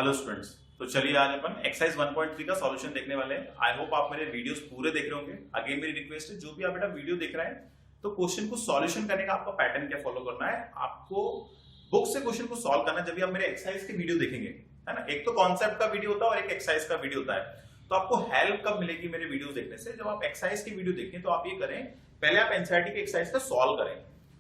Hello students. तो चलिए आज अपन एक्सरसाइज 1.3 का सॉल्यूशन देखने वाले हैं। आई होप आप मेरे वीडियोस पूरे देख रहे होंगे। अगेन मेरी रिक्वेस्ट है, जो भी आप बेटा वीडियो देख रहे हैं तो क्वेश्चन को सॉल्यूशन करने का आपका पैटर्न क्या फॉलो करना है। आपको बुक से क्वेश्चन को सॉल्व करना है जब भी आप मेरे एक्सरसाइज के वीडियो देखेंगे, है ना। एक तो कॉन्सेप्ट का वीडियो होता है और एक एक्सरसाइज का वीडियो होता है। तो आपको हेल्प कब मिलेगी मेरे वीडियो देखने से? जब आप एक्सरसाइज की वीडियो देखें तो आप ये करें, पहले आप एनसीईआरटी के एक्सरसाइज का सॉल्व करें।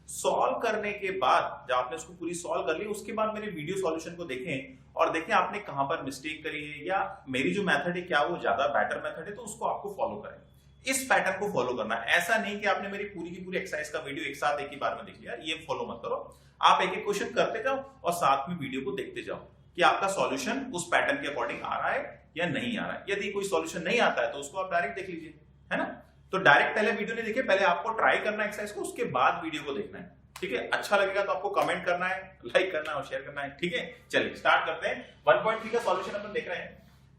सॉल्व करने के बाद जब आपने उसको पूरी सॉल्व कर ली, उसके बाद मेरे वीडियो सॉल्यूशन को देखें और देखें आपने कहां पर मिस्टेक करी है या मेरी जो मेथड है क्या वो ज्यादा बेटर मेथड है, तो उसको आपको फॉलो करें। इस पैटर्न को फॉलो करना है। ऐसा नहीं कि आपने मेरी पूरी की पूरी एक्सरसाइज का वीडियो एक साथ एक ही बार में देख लिया, ये फॉलो मत करो। आप एक एक क्वेश्चन करते जाओ और साथ में वीडियो को देखते जाओ कि आपका सॉल्यूशन उस पैटर्न के अकॉर्डिंग आ रहा है या नहीं आ रहा है। यदि कोई सॉल्यूशन नहीं आता है तो उसको आप डायरेक्ट देख लीजिए, है ना। तो डायरेक्ट पहले वीडियो नहीं देखे, पहले आपको ट्राई करना है एक्सरसाइज को, उसके बाद वीडियो को देखना है, ठीक है। अच्छा लगेगा तो आपको कमेंट करना है, लाइक करना है और शेयर करना है, ठीक है। चलिए स्टार्ट करते हैं। 1.3 का सॉल्यूशन अपन देख रहे हैं।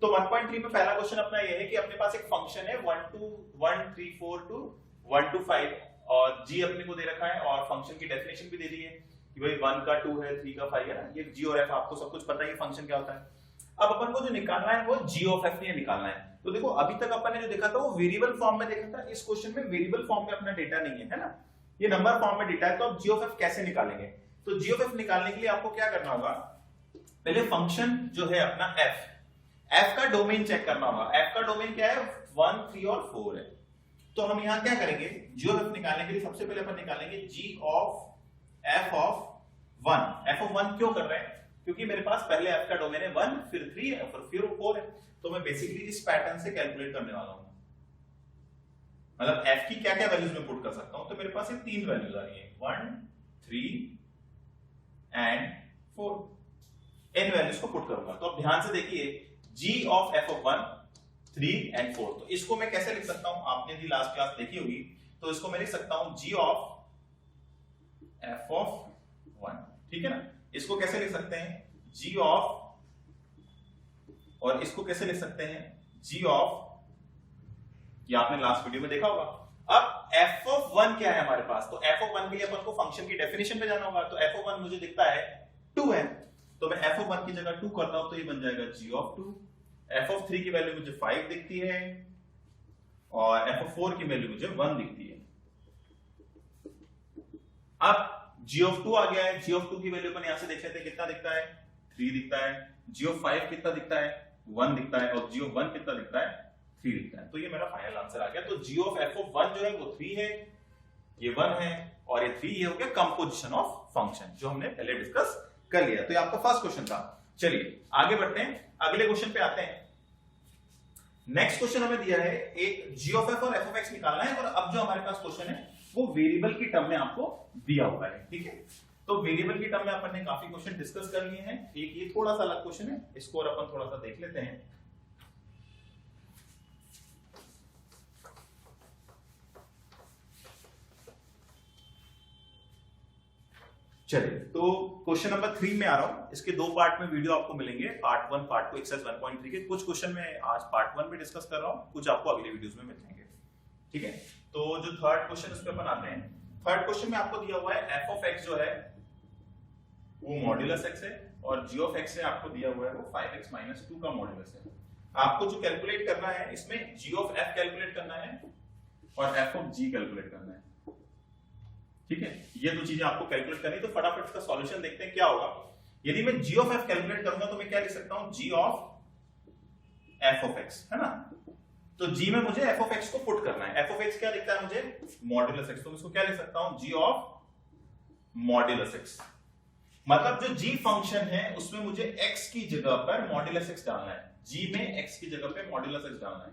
तो 1.3 में पहला क्वेश्चन अपना ये है कि अपने पास एक फंक्शन है 1 to 1 3 4 to 1 to 5 और g अपने को दे रखा है और फंक्शन की डेफिनेशन भी दे दी है कि भाई 1 का 2 है, 3 का 5 है ना। ये g और f आपको सब कुछ पता है, ये फंक्शन क्या होता है। अब अपन को जो निकालना है वो g of f ने निकालना है। तो देखो अभी तक अपन ने जो देखा था वो वेरिएबल फॉर्म में देखा था। इस क्वेश्चन में वेरिएबल फॉर्म में अपना डेटा नहीं है ना, ये नंबर फॉर्म में डेटा है। तो अब g of f कैसे निकालेंगे? तो g of f निकालने के लिए आपको क्या करना होगा, पहले फंक्शन जो है अपना f का डोमेन चेक करना होगा। f का डोमेन क्या है? 1 3 और 4 है। तो हम यहां क्या करेंगे, g of f निकालने के लिए सबसे पहले अपन निकालेंगे g of f of 1। f of 1 क्यों कर रहे हैं? क्योंकि मेरे पास पहले f का डोमेन है 1, फिर 3 है, फिर 4 है। तो मैं बेसिकली इस पैटर्न से कैलकुलेट करने वाला हूं, मतलब f की क्या क्या वैल्यूज में पुट कर सकता हूं। तो मेरे पास ये तीन वैल्यूज आ रही है 1 3 एंड 4। इन वैल्यूज को पुट करूंगा। तो अब ध्यान से देखिए, g of f of 1 3 and 4। तो इसको मैं कैसे लिख सकता हूं? आपने यदि लास्ट क्लास देखी होगी तो इसको मैं लिख सकता हूं g of f of 1, ठीक है ना। इसको कैसे लिख सकते हैं? g of, और इसको कैसे लिख सकते हैं? g of, ये आपने लास्ट वीडियो में देखा होगा। अब f of 1 क्या है हमारे पास? तो f of 1 के लिए अपन को फंक्शन की डेफिनेशन पे जाना होगा। तो f of 1 मुझे दिखता है 2 है, तो मैं f of 1 की जगह 2 करता हूं तो ये बन जाएगा g of 2। f of 3 की वैल्यू मुझे 5 दिखती है और f of 4 की वैल्यू मुझे 1 दिखती है। अब g of 2 आ गया है। g of 2 की वैल्यू अपन यहां से देख लेते हैं, कितना दिखता है? 3 दिखता है। g of 5 कितना दिखता है? 1 दिखता है। और g of 1 कितना दिखता है? 3 दिखता है। तो ये मेरा फाइनल आंसर आ गया। तो g of f of 1 जो है वो 3 है, ये 1 है और ये 3, ये हो गया कंपोजिशन ऑफ फंक्शन जो हमने पहले डिस्कस कर लिया। तो ये आपका फर्स्ट क्वेश्चन था। चलिए आगे बढ़ते हैं, अगले क्वेश्चन पे आते हैं। नेक्स्ट क्वेश्चन हमें दिया है एक g of f और f of x निकालना है। और अब जो हमारे पास क्वेश्चन है वो वेरिएबल की टर्म में आपको दिया हुआ है, ठीक है। तो वेरिएबल की टर्म में अपन ने काफी क्वेश्चन डिस्कस कर लिए हैं। एक ये थोड़ा सा अलग क्वेश्चन है, इसको और अपन थोड़ा सा देख लेते हैं। चलिए तो क्वेश्चन नंबर 3 में आ रहा हूं। इसके दो पार्ट में वीडियो आपको मिलेंगे, पार्ट 1 पार्ट 2 एक्सरसाइज 1.3 के। कुछ क्वेश्चन में आज पार्ट 1 में डिस्कस कर रहा हूं, कुछ आपको अगले वीडियोस में मिल जाएंगे, ठीक है। तो जो थर्ड क्वेश्चन उस पे अपन आते हैं। थर्ड क्वेश्चन में आपको दिया हुआ है f of x जो है वो मॉड्यूलस x है और g of x से आपको दिया हुआ है वो 5x - 2 का मॉड्यूलस है। आपको जो कैलकुलेट करना है इसमें g of f कैलकुलेट करना है और f of g कैलकुलेट करना है, ठीक है। ये दो चीजें आपको कैलकुलेट करनी है। तो फटाफट इसका सॉल्यूशन देखते हैं क्या होगा। यदि मैं g of f कैलकुलेट करूंगा तो मैं क्या लिख सकता हूं? g of f of x, है ना। तो g में मुझे f of x को पुट करना है। f of x क्या दिखता है मुझे? Modulus x। तो मैं इसको क्या लिख सकता हूं? g of modulus x। मतलब जो g फंक्शन है उसमें मुझे x की जगह पर मॉड्यूलस x डालना है। g में x की जगह पे मॉड्यूलस x डालना है।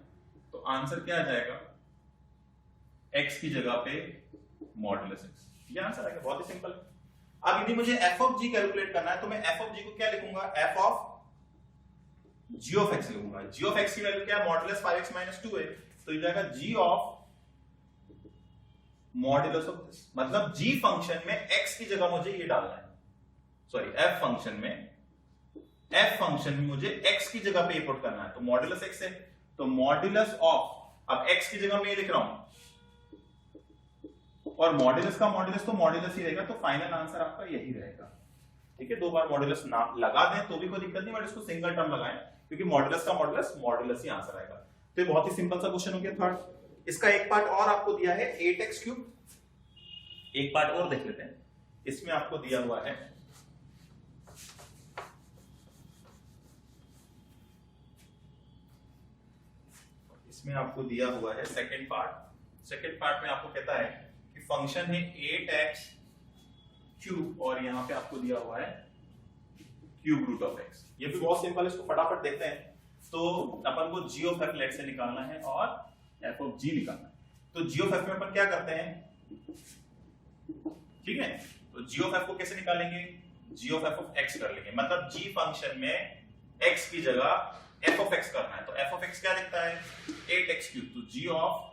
तो आंसर क्या आ जाएगा? x की जगह पे मॉड्यूलस x। ये आंसर आएगा, बहुत ही सिंपल है। अब यदि मुझे f of g कैलकुलेट करना है तो मैं f of g को क्या लिखूंगा? f of g of x लिखूंगा। g of x की वैल्यू क्या है? मॉड्यूलस 5x - 2 है, तो ये जाएगा g of modulus of this. मतलब g फंक्शन में x की जगह मुझे ये डालना है, सॉरी f फंक्शन में मुझे x की जगह पे ये पुट करना है। तो मॉड्यूलस x है, तो मॉड्यूलस ऑफ, अब x की जगह मैं ये लिख रहा हूं और मॉड्यूलस का मॉड्यूलस तो मॉड्यूलस ही रहेगा। तो फाइनल आंसर आपका यही रहेगा। ठीक है, 2 बार मॉड्यूलस नाम लगा दें तो भी कोई दिक्कत नहीं, बट इसको सिंगल टर्म लगाएं क्योंकि मॉड्यूलस का मॉड्यूलस मॉड्यूलस ही आंसर आएगा। तो ये बहुत ही सिंपल सा क्वेश्चन हो गया थर्ड। इसका एक पार्ट और आपको दिया है 8x3, एक पार्ट और देख लेते हैं। इसमें आपको दिया हुआ है सेकंड पार्ट में आपको कहता है कि फंक्शन है 8x³ और यहां पे आपको दिया हुआ है क्यूब रूट ऑफ x। ये भी बहुत सिंपल है, इसको फटाफट देखते हैं। तो अपन को g ऑफ f लेट से निकालना है और f ऑफ g निकालना है। तो g ऑफ f में अपन क्या करते हैं, ठीक है, तो g ऑफ f को कैसे निकालेंगे, g of f of x कर लेंगे, मतलब g फंक्शन में x की जगह f ऑफ x करना है। तो f ऑफ x क्या दिखता है 8x3, तो g ऑफ,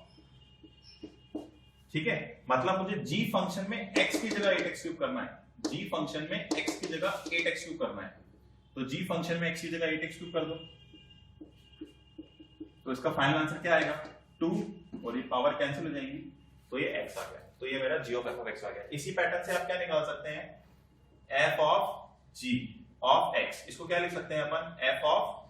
ठीक है, मतलब मुझे g फंक्शन में x की जगह 8x3 करना है, g फंक्शन में x की जगह 8x3 करना है। तो g फंक्शन में x की जगह 8x3 कर दो, तो इसका फाइनल आंसर क्या आएगा 2, और ये पावर कैंसिल हो जाएंगी, तो ये x आ गया। तो ये मेरा g of f of x आ गया। इसी पैटर्न से आप क्या निकाल सकते हैं, f of g of x, इसको क्या लिख सकते हैं अपन, f of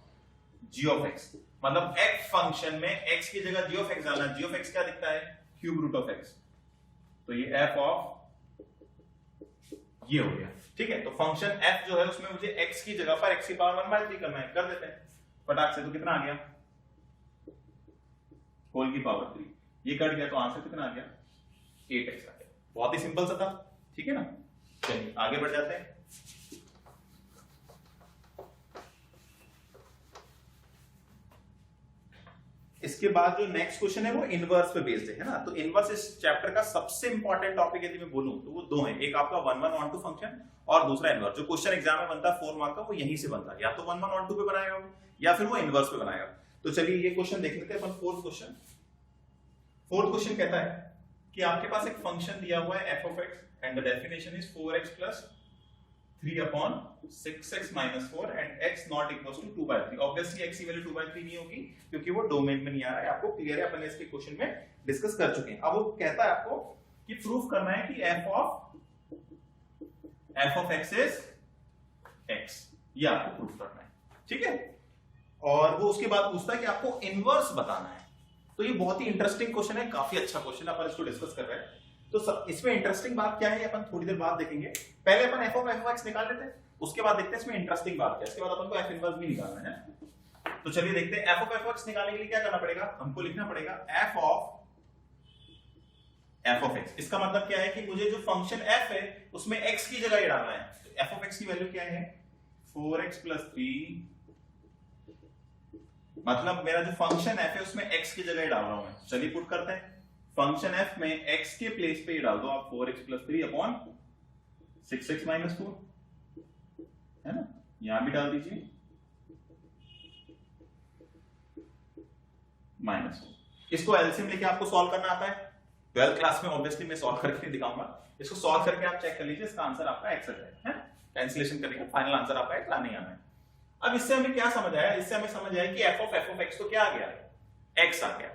g of x, मतलब x फंक्शन में x की जगह g ऑफ x डालना। g ऑफ x क्या दिखता है क्यूब रूट ऑफ x, तो ये f ऑफ ये हो गया, ठीक है। तो फंक्शन f जो है उसमें मुझे x की जगह पर x की पावर 1/3 करना है, कर देते हैं फटाक से। तो कितना आ गया, होल की पावर 3, ये कट गया तो आंसर कितना आ गया 8x आ गया। बहुत ही सिंपल सा था, ठीक है ना। चलिए आगे बढ़ जाते हैं। इसके बाद जो नेक्स्ट क्वेश्चन है वो इनवर्स पे बेस्ड है ना। तो इनवर्स इस चैप्टर का सबसे इंपॉर्टेंट टॉपिक यदि मैं बोलूं तो वो दो हैं, एक आपका 1 1 1 2 फंक्शन और दूसरा इनवर्स। जो क्वेश्चन एग्जाम में बनता है 4 मार्क का वो यहीं से बनता है, या तो 1 1 1 2 पे बनाएगा वो या फिर वो इनवर्स पे बनाएगा। तो चलिए ये क्वेश्चन देख लेते हैं अपन। फोर्थ क्वेश्चन कहता है कि आपके पास एक फंक्शन दिया हुआ है f of x and the definition is 4x plus 3 upon 6x minus 4 and x not equals to 2/3। Obviously x की वैल्यू 2/3 नहीं होगी क्योंकि वो डोमेन में नहीं आ रहा है, आपको क्लियर है, अपन इसके क्वेश्चन में डिस्कस कर चुके हैं। अब वो कहता है आपको कि प्रूफ करना है कि f of x is x, ये आपको प्रूफ करना है, ठीक है। और वो उसके बाद पूछता है कि आपको इनवर्स बताना है। तो ये बहुत ही इंटरेस्टिंग क्वेश्चन है, काफी अच्छा क्वेश्चन है, अपन इसको डिस्कस कर रहे हैं। तो इसमें इंटरेस्टिंग बात क्या है अपन थोड़ी देर बाद देखेंगे। पहले अपन f of x निकाल लेते हैं, उसके बाद देखते हैं इसमें इंटरेस्टिंग बात क्या है। इसके बाद अपन को f इनवर्स भी निकालना है। तो चलिए देखते हैं f of x निकालने के लिए क्या करना पड़ेगा, हमको लिखना पड़ेगा f of x। इसका मतलब क्या है कि मुझे जो फंक्शन f है उसमें x की जगह ये डालना है। तो f of x की वैल्यू क्या है 4x plus 3, मतलब मेरा जो फंक्शन f है उसमें x की जगह डाल रहा हूं मैं। चलिए पुट करते हैं, फंक्शन f में x के प्लेस पे डाल दो आप 4x plus 3 upon 6x minus 4, है ना, यहां भी डाल दीजिए -4। इसको एलसीएम लेके आपको सॉल्व करना आता है, 12th क्लास में ऑब्वियसली मैं सॉल्व करके दिखाऊंगा। इसको सॉल्व करके आप चेक कर लीजिए, इसका आंसर आपका x है, कैंसिलेशन करेंगे, फाइनल आंसर आपका x नहीं आना है। अब इससे हमें क्या समझ आया, इससे हमें समझ आया कि f of x तो क्या आ गया, x आ गया।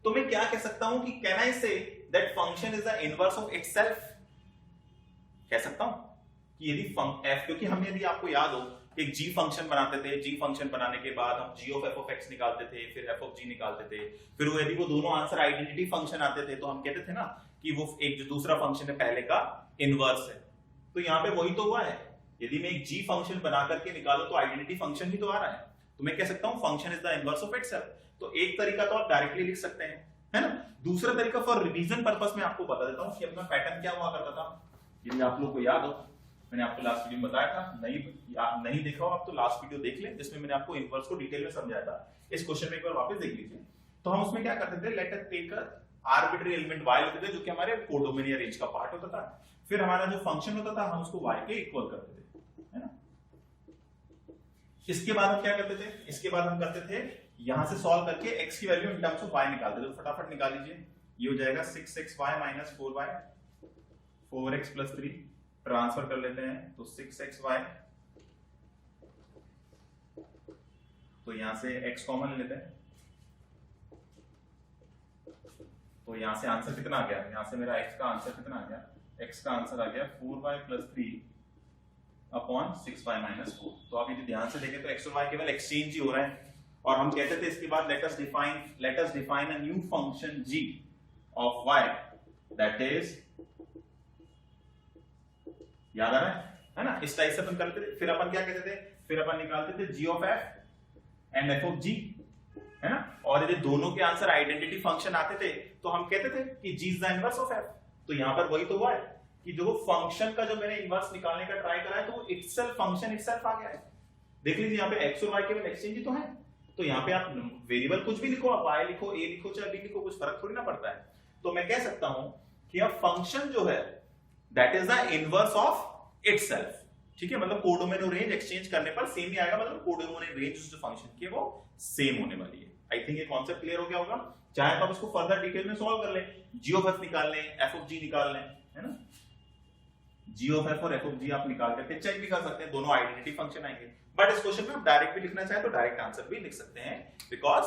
तो मैं क्या कह सकता हूं कि can I say that function is the inverse of itself, कह सकता हूं कि यदि f, क्योंकि हम यदि आपको याद हो एक g फंक्शन बनाते थे, g फंक्शन बनाने के बाद हम g of f of x निकालते थे, फिर f of g निकालते थे, फिर वो यदि वो दोनों आंसर आइडेंटिटी फंक्शन आते थे तो हम कहते थे ना कि वो एक जो दूसरा फंक्शन है पहले का इनवर्स है। तो यहाँ पे वही तो हुआ है, यदि मैं एक g फंक्शन बना करके निकालूं तो आइडेंटिटी फंक्शन ही तो आ रहा है, तो मैं कह सकता हूं function is the inverse of itself. तो एक तरीका तो आप डायरेक्टली लिख सकते हैं, है ना। दूसरा तरीका फॉर रिवीजन पर्पस में आपको बता देता हूं कि अपना पैटर्न क्या हुआ करता था। यदि आप लोग को याद हो, मैंने आपको लास्ट वीडियो में बताया था, नहीं देखा हो आप तो लास्ट वीडियो देख लें जिसमें मैंने आपको इनवर्स को डिटेल में समझाया था। इस क्वेश्चन में एक बार वापस देख लीजिए। तो हम उसमें क्या करते थे, let us take a arbitrary element y लेते थे जो कि हमारे कोडोमेन या रेंज का पार्ट होता था, फिर हमारा जो फंक्शन होता था हम उसको y के इक्वल करते थे, है ना। इसके बाद हम क्या करते थे, इसके बाद हम करते थे यहां से सॉल्व करके x की value in terms of y निकालते थे। तो फटाफट निकाल लीजिए, ये हो जाएगा 6xy minus 4y, 4x plus 3 transfer कर लेते हैं तो 6xy, तो यहां से x कॉमन लेते हैं, तो यहां से आंसर कितना आ गया, यहां से मेरा x का आंसर कितना आ गया, x का आंसर आ गया 4y plus 3 upon 6y minus 4। तो आप यदि ध्यान से देखें तो x और y केवल एक्सचेंज ही हो रहा है, और हम कहते थे इसके बाद late us define a new function g of y that is, याद आ रहा है ना, इस टाइप से अपन करते थे। फिर अपन क्या कहते थे, फिर अपन निकालते थे g of f and f of g, है ना। और यदि दोनों के आंसर आइडेंटिटी फंक्शन आते थे तो हम कहते थे कि g is the inverse of f। तो यहां पर वही तो हुआ है कि जो फंक्शन का जो मैंने इनवर्स निकालने का ट्राई करा है तो वो इटसेल्फ फंक्शन इटसेल्फ आ गया है। देख लीजिए यहाँ पे x और y केवल एक्सचेंज ही तो है, तो यहाँ पे आप वेरिएबल कुछ भी लिखो, आप y लिखो, a लिखो, चाहे b लिखो, कुछ फर्क थोड़ी ना पड़ता है। तो मैं कह सकता हूं कि अब फंक्शन जो है that is the inverse of itself, ठीक है। मतलब कोडोमेन और रेंज एक्सचेंज करने पर सेम ही आएगा, मतलब कोडोमेन और रेंज जो फंक्शन की है वो सेम होने वाली है। आई थिंक ये कॉन्सेप्ट क्लियर हो गया होगा। चाहे तो आप इसको फर्दर डिटेल में सॉल्व कर लें, g ऑफ f निकाल लें, f ऑफ g निकाल लें, है ना। g ऑफ f और f ऑफ g आप निकाल करके चेक भी कर सकते हैं, दोनों आइडेंटिटी फंक्शन आएंगे। बट इस क्वेश्चन में आप डायरेक्ट भी लिखना चाहे तो डायरेक्ट आंसर भी लिख सकते हैं, because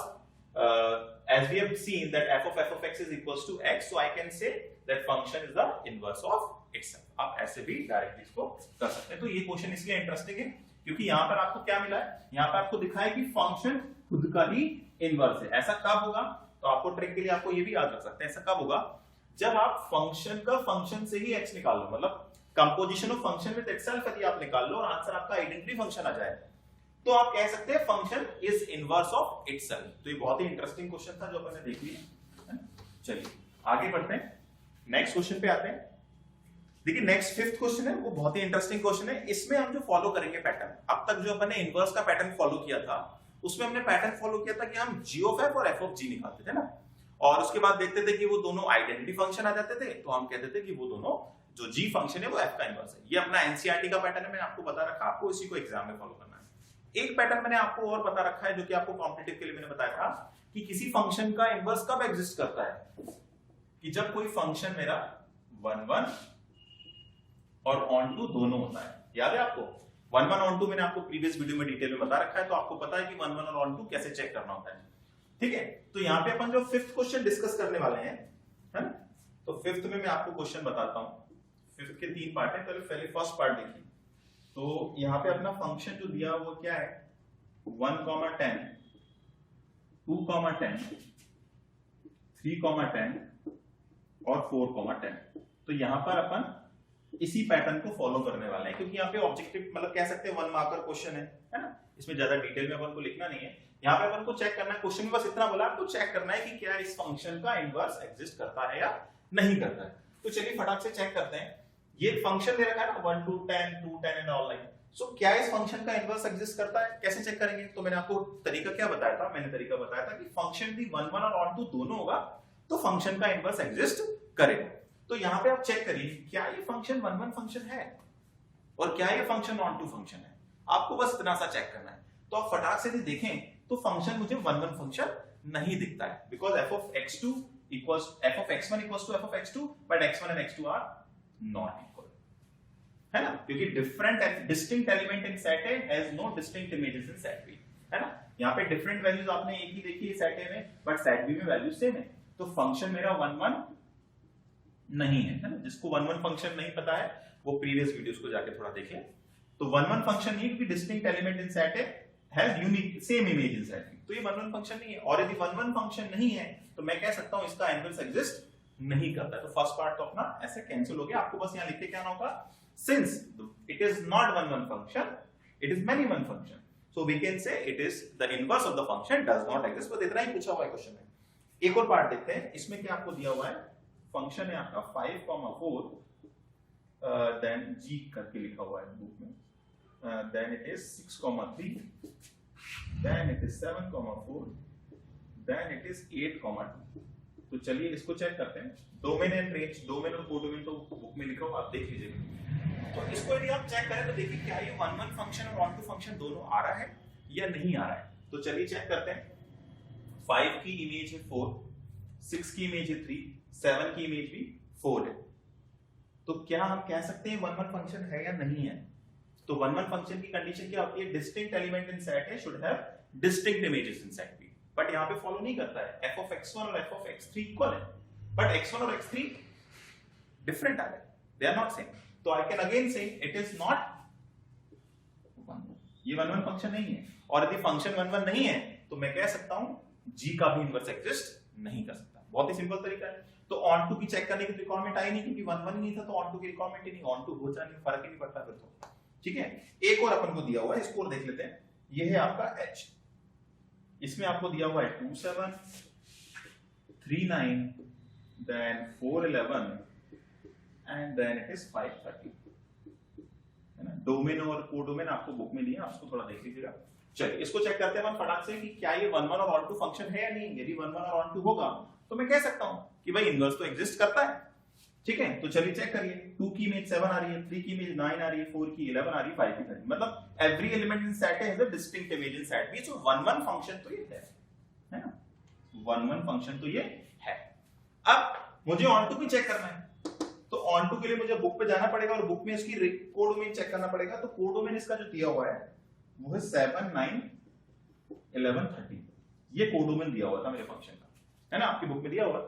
as we have seen that f of x is equals to x, so I can say that function is the inverse of itself। आप ऐसे भी डायरेक्टली इसको कर सकते हैं। तो ये क्वेश्चन इसलिए इंटरेस्टिंग है क्योंकि यहाँ पर आपको क्या मिला है, यहाँ पर आपको दिखा है कि फंक्शन खुद का ही इनवर्स है। ऐसा कब होगा, तो आपको ट्रिक के लिए आपको ये भी याद रख सकते हैं, ऐसा कब होगा जब आप फंक्शन का फंक्शन से ही x निकाल लो, मतलब composition of function with itself यदि आप निकाल लो और आंसर आपका आइडेंटिटी फंक्शन आ जाए तो आप कह सकते हैं function is inverse of itself. तो ये बहुत ही इंटरेस्टिंग क्वेश्चन था जो अपन ने देख लिया। चलिए आगे बढ़ते हैं, नेक्स्ट क्वेश्चन पे आते हैं। देखिए नेक्स्ट फिफ्थ क्वेश्चन है, वो बहुत ही इंटरेस्टिंग क्वेश्चन है। इसमें हम जो फॉलो करेंगे पैटर्न, अब तक जो अपन ने इनवर्स का पैटर्न फॉलो किया था उसमें हमने पैटर्न फॉलो किया था कि हम g ऑफ f और f ऑफ g निकालते थे ना, और उसके बाद देखते थे कि वो दोनों आइडेंटिटी फंक्शन आ जाते थे, तो हम कहते थे कि वो दोनों जो g फंक्शन है वो f का इनवर्स है। ये अपना एनसीईआरटी का पैटर्न है, मैंने आपको बता रखा, आपको इसी को एग्जाम में फॉलो करना है। एक पैटर्न मैंने आपको और बता रखा है जो कि आपको कॉम्पिटिटिव के लिए मैंने बताया था कि किसी फंक्शन का इनवर्स कब एग्जिस्ट करता है, कि जब कोई फंक्शन मेरा 1 1 और ऑन टू दोनों होता है। याद है आपको 1 1 ऑन टू मैंने आपको प्रीवियस वीडियो में डिटेल में बता रखा है, तो आपको पता है कि 1 1 और ऑन टू कैसे चेक करना होता है, ठीक है। तो यहाँ पे अपन जो फिफ्थ क्वेश्चन डिस्कस करने वाले हैं, है ना, तो फिफ्थ में मैं आपको क्वेश्चन बताता हूँ। फिफ्थ के 3 पार्ट है, पहले फर्स्ट पार्ट देखिए। तो यहाँ पे अपना फंक्शन जो दिया वो क्या है, 1, 10, 2, 10, 3, 10 और 4, 10। तो यहाँ पर अपन इसी पैटर्न को फॉलो करने वाले हैं, क्योंकि यहाँ पे ऑब्जेक्टिव मतलब कह सकते हैं 1 मार्कर क्वेश्चन है ना, इसमें ज्यादा डिटेल में अपन को लिखना नहीं है। यहाँ पे अपन को चेक करना है, क्वेश्चन में बस इतना बोला आपको चेक करना है कि क्या इस फंक्शन का इनवर्स एग्जिस्ट करता है या नहीं करता है। तो चलिए फटाक से चेक करते हैं। ये फंक्शन दे रखा है ना 1 2 10 2 10 एंड ऑल लाइन। सो क्या इस फंक्शन का इनवर्स एग्जिस्ट करता है, कैसे चेक करेंगे? तो मैंने आपको तरीका क्या बताया था, मैंने तरीका बताया था कि फंक्शन भी 1 1 और ऑन टू दोनों होगा तो फंक्शन का इनवर्स एग्जिस्ट करेगा। तो यहाँ पे आप चेक करिए क्या ये फंक्शन 1 1 फंक्शन है और क्या ये फंक्शन ऑन टू फंक्शन है, आपको बस इतना सा चेक करना है। तो आप फटाक से देखें तो फंक्शन मुझे 1 1 फंक्शन नहीं दिखता है, because f of x1 equals to f of x2 but x1 and x2 are not equal, है ना, क्योंकि different distinct element in set A has no distinct images in set B, है ना। यहाँ पे डिफरेंट वैल्यूज आपने एक ही देखी है सेट A में, बट सेट B में वैल्यू सेम है। तो फंक्शन मेरा 1 1 नहीं है, है ना। जिसको 1 1 फंक्शन नहीं पता है वो प्रीवियस वीडियोस को जाके थोड़ा देखें। तो 1 1 फंक्शन नहीं, क्योंकि distinct element in set A has unique same image in set B, तो ये 1 1 फंक्शन नहीं है। और यदि 1 1 फंक्शन नहीं है तो मैं कह सकता हूं इसका इनवर्स एग्जिस्ट नहीं करता है। तो फर्स्ट पार्ट तो अपना ऐसे कैंसिल हो गया। आपको बस यहां लिख के क्या आना होगा, since it is not 1 1 function, it is many 1 function, so we can say it is the inverse of the function does not exist। बस इतना ही पूछा हुआ है क्वेश्चन में। एक और पार्ट देखते हैं, इसमें क्या आपको दिया हुआ है, फंक्शन है आपका 5, 4 देन g करके लिखा हुआ है बुक में, then it is 6, 3, then it is 7, 4, then it is 8, 2। तो चलिए इसको चेक करते हैं। डोमेन एंड रेंज, डोमेन और कोडोमेन तो बुक में लिखा हुआ, आप देख लीजिए। तो इसको यदि आप चेक करें तो देखिए क्या ये 1 1 फंक्शन और ऑन टू फंक्शन दोनों आ रहा है या नहीं आ रहा है। तो चलिए चेक करते हैं। 5 की इमेज है 4, 6 की इमेज है 3, 7 की इमेज भी 4 है। तो क्या हम कह सकते हैं 1 1 फंक्शन है या नहीं है? तो 1 1 फंक्शन की कंडीशन क्या होती है, distinct element in set A should have distinct images in set B, but यहाँ पे फॉलो नहीं करता है। f of x1 और f of x3 इक्वल है, बट x1 और x3 डिफरेंट आ रहे हैं, they are not same। तो I can again say it is not ये 1 1 फंक्शन नहीं है, और यदि फंक्शन 1 1 नहीं है तो मैं कह सकता हूं g का भी इनवर्स एग्जिस्ट नहीं कर सकता। बहुत ही सिंपल तरीका है। तो ऑन टू की चेक करने की रिक्वायरमेंट आई नहीं, क्योंकि 1 1 नहीं था तो ऑन टू की रिक्वायरमेंट ही नहीं, ऑन टू हो जाने फर्क ही नहीं पड़ता फिर तो। ठीक है, एक और अपन को दिया हुआ है, इसको और देख लेते हैं। ये है आपका h, इसमें आपको दिया हुआ है 2 7 3 9 then 4 11 and then it is 5 30, है ना। डोमेन और कोडोमेन आपको बुक में दिए, आप इसको थोड़ा देख लीजिएगा। चलिए इसको चेक करते हैं फटाक से कि क्या ये 1 1 और ऑन टू फंक्शन है या नहीं। यदि 1 1 और ऑन टू होगा तो मैं कह सकता हूं कि भाई इनवर्स तो एग्जिस्ट करता है। ठीक है, तो चलिए चेक करिए। 2 की इमेज 7 आ रही है, 3 की इमेज 9 आ रही है, 4 की 11 आ रही है, 5 की 30, मतलब every element in set has a distinct image in set B. So 1 1 function तो ये है ना, 1 1 फंक्शन तो ये है। अब मुझे ऑन टू भी चेक करना है, तो ऑन टू के लिए मुझे बुक पे जाना पड़ेगा और बुक में इसकी कोडोमेन चेक करना पड़ेगा। तो कोडोमेन इसका जो दिया हुआ है वो है 7 9 11 30, ये कोडोमेन दिया हुआ था मेरे फंक्शन का, है ना, आपकी बुक में दिया हुआ।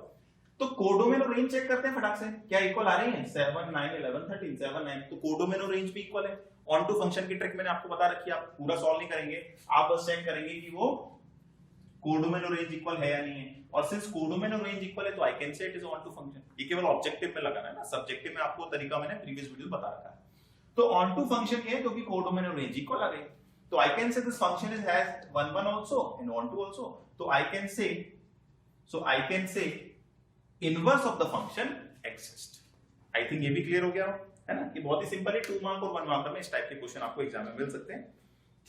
तो कोडोमेन और रेंज चेक करते हैं फटाक से, क्या इक्वल आ रही है 7 9 11 13 7 9, तो कोडोमेन और रेंज भी इक्वल है। ऑन टू फंक्शन की ट्रिक मैंने आपको बता रखी है, आप पूरा सॉल्व नहीं करेंगे, आप बस चेक करेंगे कि वो कोडोमेन और रेंज इक्वल है या नहीं है। और सिंस कोडोमेन और रेंज इक्वल है तो I can say it is onto टू फंक्शन। ये केवल ऑब्जेक्टिव में लगाना है ना, सब्जेक्टिव में आपको तरीका मैंने प्रीवियस वीडियो बता रखा है। तो ऑन टू फंक्शन ये है क्योंकि कोडोमेन और रेंज इक्वल आ गई, तो I can say this function is has 1 1 also and onto also. तो I can say inverse of the function exist. I think ये भी क्लियर हो गया हो, है ना, कि बहुत ही सिंपल है। 2 मार्क और 1 मार्क में इस टाइप के क्वेश्चन आपको एग्जाम में मिल सकते हैं।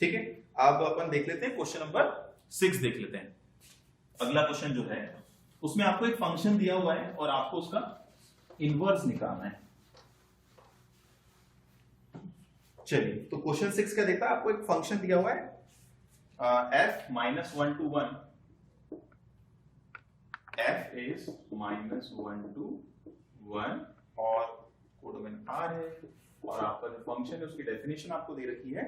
ठीक है, अब अपन देख लेते हैं क्वेश्चन नंबर 6 देख लेते हैं। अगला क्वेश्चन जो है उसमें आपको एक फंक्शन दिया हुआ है और आपको उसका इनवर्स निकालना है। चलिए, तो क्वेश्चन 6 क्या देखता है, आपको एक फंक्शन दिया हुआ है f -1 to 1, f is -1 to 1 और कोडोमेन r है, और आपका जो फंक्शन है उसकी डेफिनेशन आपको दे रखी है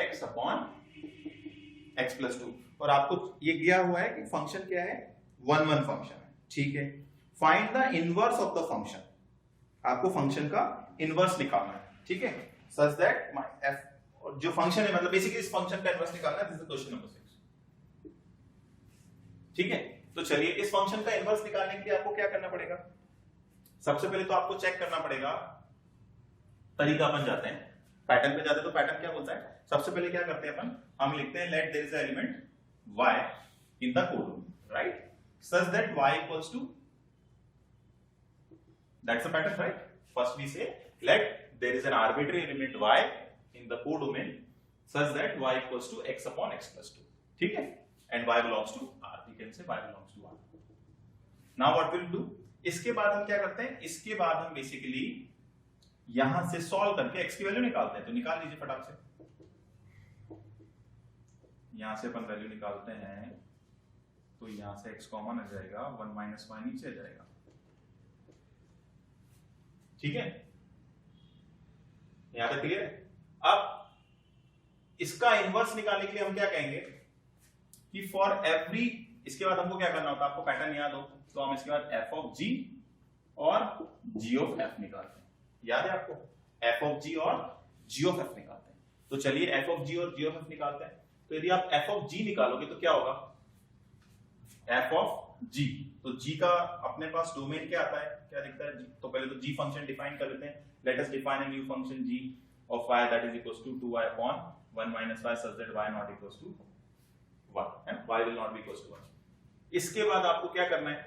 x अपॉन x प्लस 2, और आपको ये दिया हुआ है कि फंक्शन क्या है 1 1 फंक्शन है। ठीक है, find the inverse of the function, आपको फंक्शन का इनवर्स निकालना है। ठीक है, सच दैट f और जो फंक्शन है, मतलब बेसिकली इस फंक्शन का इनवर्स निकालना है। This is question number 6। ठीक है, तो चलिए इस फंक्शन का इनवर्स निकालने के लिए आपको क्या करना पड़ेगा। सबसे पहले तो आपको चेक करना पड़ेगा, तरीका अपन जाते हैं पैटर्न पे जाते हैं, तो पैटर्न क्या बोलता है, सबसे पहले क्या करते हैं अपन, हम लिखते हैं let there is a element y in the codomain, right, such that y equals to, that's the pattern, right? First we say let there is an arbitrary element y in the codomain such that y equals to x upon x plus 2. ठीक है, and y belongs to r, we can say y belongs to r. Now what we'll do, इसके बाद हम क्या करते हैं, इसके बाद हम बेसिकली यहां से सॉल्व करके x की वैल्यू निकालते हैं। तो निकाल लीजिए फटाक से, यहां से अपन वैल्यू निकालते हैं, तो यहां से x कॉमन आ जाएगा, 1 माइनस y नीचे आ जाएगा। ठीक है, यहां तक क्लियर है। अब इसका इनवर्स निकालने के लिए हम क्या कहेंगे कि फॉर एवरी, इसके बाद हमको क्या करना होता है, आपको पैटर्न याद हो तो हम इसके बाद f ऑफ g और g ऑफ f निकालते हैं। याद है आपको, f ऑफ g और g ऑफ f निकालते हैं। तो चलिए f ऑफ g और g ऑफ f निकालते हैं। तो यदि आप f ऑफ g निकालोगे तो क्या होगा, f ऑफ g, तो g का अपने पास डोमेन क्या आता है, क्या दिखता है g? तो पहले तो g फंक्शन डिफाइन कर लेते हैं। Let us define a new function g of y that is equals to 2y upon 1 minus y such that y not equals to 1, and y will not be equals to 1। इसके बाद आपको क्या करना है,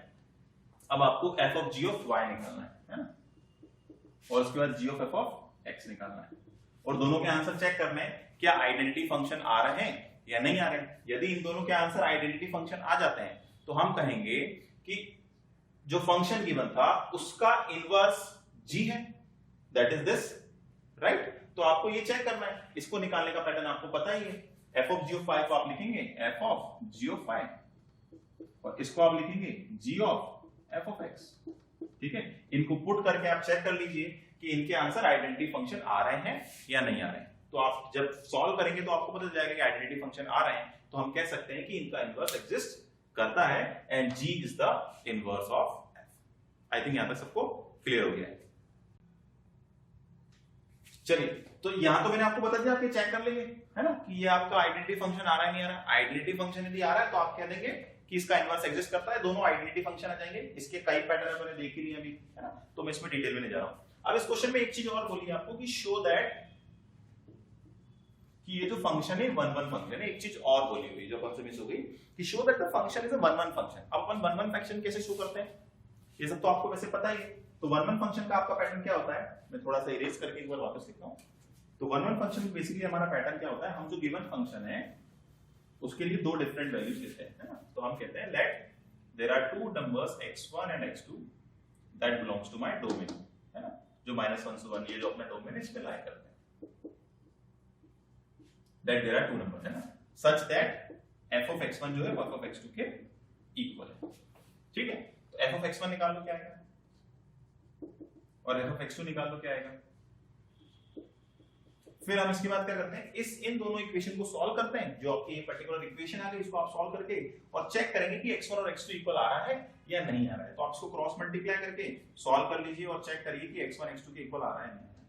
अब आपको f of g of y निकालना है ना, और उसके बाद g of f of x निकालना है, और दोनों के आंसर चेक करने हैं क्या आइडेंटिटी फंक्शन आ रहे हैं या नहीं आ रहे हैं। यदि इन दोनों के आंसर आइडेंटिटी फंक्शन आ जाते हैं तो हम कहेंगे कि जो फंक्शन गिवन था उसका इनवर्स g है, दैट इज दिस, राइट। तो आपको ये चेक करना है, इसको निकालने का पैटर्न आपको पता ही है। f of g of y को आप लिखेंगे f of g of y, और इसको आप लिखेंगे g of f of x। ठीक है, इनको पुट करके आप चेक कर लीजिए कि इनके आंसर आइडेंटिटी फंक्शन आ रहे हैं या नहीं आ रहे हैं। तो आप जब सॉल्व करेंगे तो आपको पता चलेगा कि आइडेंटिटी फंक्शन आ रहे हैं, तो हम कह सकते हैं कि इनका इनवर्स एग्जिस्ट करता है, and g is the inverse of f। I think यहां तक सबको क्लियर हो गया है। चलिए, तो यहाँ तो मैंने आपको बता दिया, आप ये चेक कर लेंगे है ना कि ये आपका आइडेंटिटी फंक्शन आ रहा है नहीं आ रहा है। आइडेंटिटी फंक्शन यदि आ रहा है तो आप कह देंगे कि इसका इनवर्स एग्जिस्ट करता है, दोनों आइडेंटिटी फंक्शन आ जाएंगे। इसके कई पैटर्न मैंने देख ही लिए अभी है ना, तो मैं इसमें डिटेल में नहीं जा रहा हूं। अब इस क्वेश्चन में एक चीज और बोली आपको कि शो दैट कि ये जो फंक्शन है वन वन फंक्शन है। एक चीज और बोली हुई जो आपसे मिस हो गई कि show that the function is a one one function. अब अपन वन वन फंक्शन कैसे शो करते हैं, ये सब तो आपको वैसे पता ही है। तो वन वन फंक्शन का आपका पैटर्न क्या होता है, मैं थोड़ा सा इरेज करके एक बार वापस लिखता हूं। तो वन वन फंक्शन बेसिकली हमारा पैटर्न क्या होता है, हम जो गिवन फंक्शन है उसके लिए दो डिफरेंट वैल्यूज लेते हैं है ना। तो हम कहते हैं let there are two numbers x1 and x2 that belongs to my domain है ना, जो -1 से 1 ये जो अपना डोमेन है इसमें लाई करते हैं। That there are two numbers है ना, such that f of x1 जो है f of x2 के इक्वल है। ठीक है, तो f of x1 निकाल लो क्या आएगा और f of x2 निकाल लो क्या आएगा। फिर हम इसके बाद क्या करते हैं, इन दोनों इक्वेशन को सॉल्व करते हैं। जो आपकी पर्टिकुलर इक्वेशन आ गई इसको आप सॉल्व करके और चेक करेंगे कि x1 और x2 इक्वल आ रहा है या नहीं आ रहा है। तो आप इसको क्रॉस मल्टीप्लाई करके सॉल्व कर लीजिए और चेक करिए कि x1 x2 के इक्वल आ रहा है नहीं आ रहा है।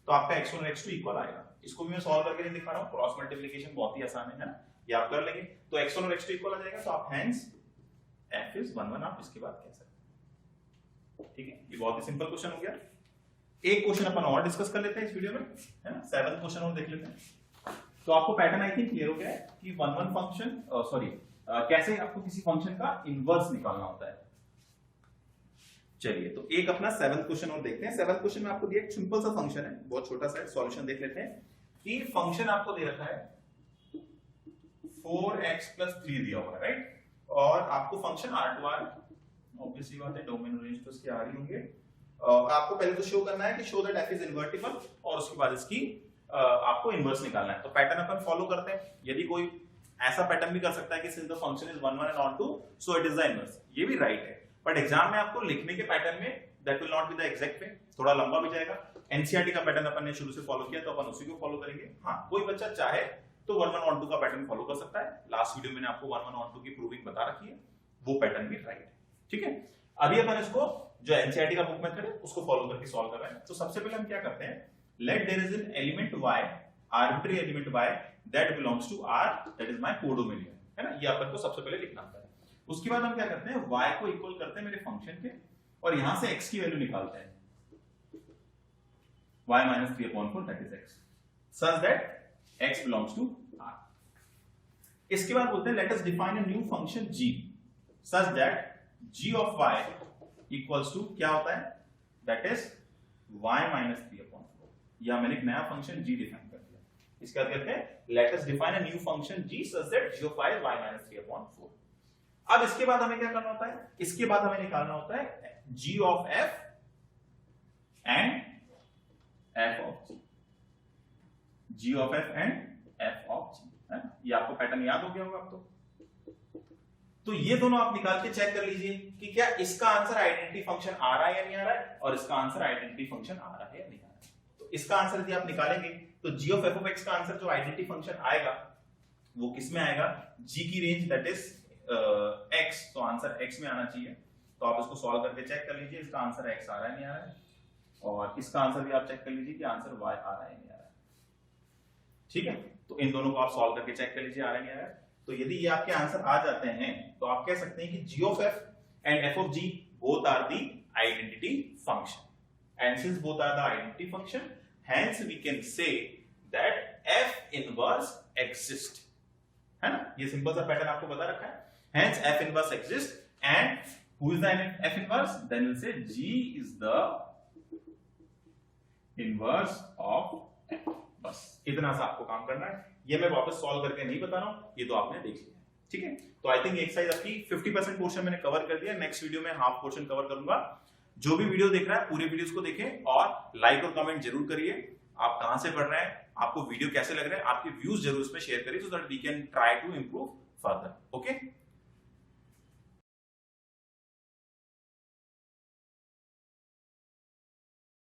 तो आपका x1 और x2 इक्वल आएगा। इसको भी मैं सॉल्व करके नहीं दिखा रहा हूं, क्रॉस मल्टीप्लिकेशन बहुत ही आसान है ना, ये आप कर लेंगे। तो x1 और x2 इक्वल आ जाएगा, तो आप हेंस f इज 1 1 आप इसके बाद कह सकते हैं। ठीक है, ये बहुत ही सिंपल क्वेश्चन हो गया। एक क्वेश्चन अपन और डिस्कस कर लेते हैं इस वीडियो में है ना, 7th क्वेश्चन और देख लेते हैं। तो आपको पैटर्न आई थिंक क्लियर हो गया है कि वन वन फंक्शन कैसे आपको किसी फंक्शन का इनवर्स निकालना होता है। चलिए, तो एक अपना 7th क्वेश्चन और देखते हैं। 7th क्वेश्चन में आपको दिया एक सिंपल सा फंक्शन है, बहुत छोटा सा है। सॉल्यूशन देख लेते हैं कि फंक्शन आपको दे रखा है 4x + 3 दिया हुआ है राइट, और आपको फंक्शन R2R ऑब्वियसली बात है, डोमेन रेंज तो इसके आ रही होंगे। आपको पहले तो शो करना है कि show that f is invertible और उसके बाद इसकी आपको इनवर्स निकालना है। तो पैटर्न अपन फॉलो करते हैं। यदि कोई ऐसा पैटर्न भी कर सकता है कि since the function is 1 1 and on 2 so it is the inverse, ये भी राइट है। बट एग्जाम में आपको लिखने के पैटर्न में that will not be the exact वे, थोड़ा लंबा भी जाएगा। एनसीईआरटी का पैटर्न अपन ने शुरू से फॉलो किया तो अपन उसी को फॉलो करेंगे। हां, कोई बच्चा चाहे तो 1 1 ऑन 2 का पैटर्न फॉलो कर सकता है। लास्ट वीडियो में मैंने आपको 1 1 ऑन 2 की प्रूविंग बता रखी है, वो पैटर्न भी राइट है। ठीक है, अभी अपन इसको जो एनसीईआरटी का बुक मेथड है उसको फॉलो करके सॉल्व कर रहे हैं। तो सबसे पहले हम क्या करते हैं, let there is an element y, arbitrary element y that belongs to R, that is my codomain है ना, ये अपन को सबसे पहले लिखना होता है। उसके बाद हम क्या करते हैं, y को इक्वल करते हैं मेरे फंक्शन के और यहां से x की वैल्यू निकालते हैं, y - 3/4 that is x, such that x belongs to R। इसके बाद बोलते हैं let us define a new function g such that g of y equals to क्या होता है, दैट इज y - 3/4। या मैंने एक नया फंक्शन g डिफाइन कर दिया। इसके बाद कहते हैं let us define a new function g such that g of y is y - 3/4। अब इसके बाद हमें क्या करना होता है, इसके बाद हमें निकालना होता है g of f and f of g, g of f and f of g है। ये आपको पैटर्न याद हो गया होगा अब तो ये दोनों आप निकाल के चेक कर लीजिए कि क्या इसका आंसर आइडेंटिटी फंक्शन आ रहा है या नहीं आ रहा है, और इसका आंसर आइडेंटिटी फंक्शन आ रहा है या नहीं आ रहा है। तो इसका आंसर यदि आप निकालेंगे तो g of f of x का आंसर जो आइडेंटिटी फंक्शन आएगा वो किस में आएगा, g की रेंज दैट इज x, तो आंसर x में आना चाहिए। तो आप इसको सॉल्व करके चेक कर लीजिए इसका आंसर x आ रहा है नहीं आ रहा है, और इसका आंसर भी आप चेक कर लीजिए कि आंसर y आ रहा है नहीं आ रहा है। ठीक है, तो इन दोनों को आप सॉल्व करके चेक कर लीजिए आ रहा है नहीं आ रहा है। तो यदि ये आपके आंसर आ जाते हैं तो आप कह सकते हैं कि g of f and f of g both are the identity function, and since both are the identity function hence we can say that f inverse exists है ना। ये सिंपल सा पैटर्न आपको बता रखा है, hence f inverse exists and who is the f inverse, then we'll say g is the inverse of f। बस इतना सा आपको काम करना है, ये मैं वापस सॉल्व करके नहीं बता रहा हूं, ये तो आपने देख लिया। ठीक है, तो आई थिंक एक्सरसाइज आपकी 50% पोर्शन मैंने कवर कर दिया। नेक्स्ट वीडियो में हाफ पोर्शन कवर करूंगा। जो भी वीडियो देख रहा है पूरे वीडियोस को देखें और लाइक और कमेंट जरूर करिए। आप कहां से पढ़ रहे हैं, आपको वीडियो कैसे लग रहे हैं, आपके व्यूज जरूर इसमें शेयर करिए so that we can try to improve further. Okay.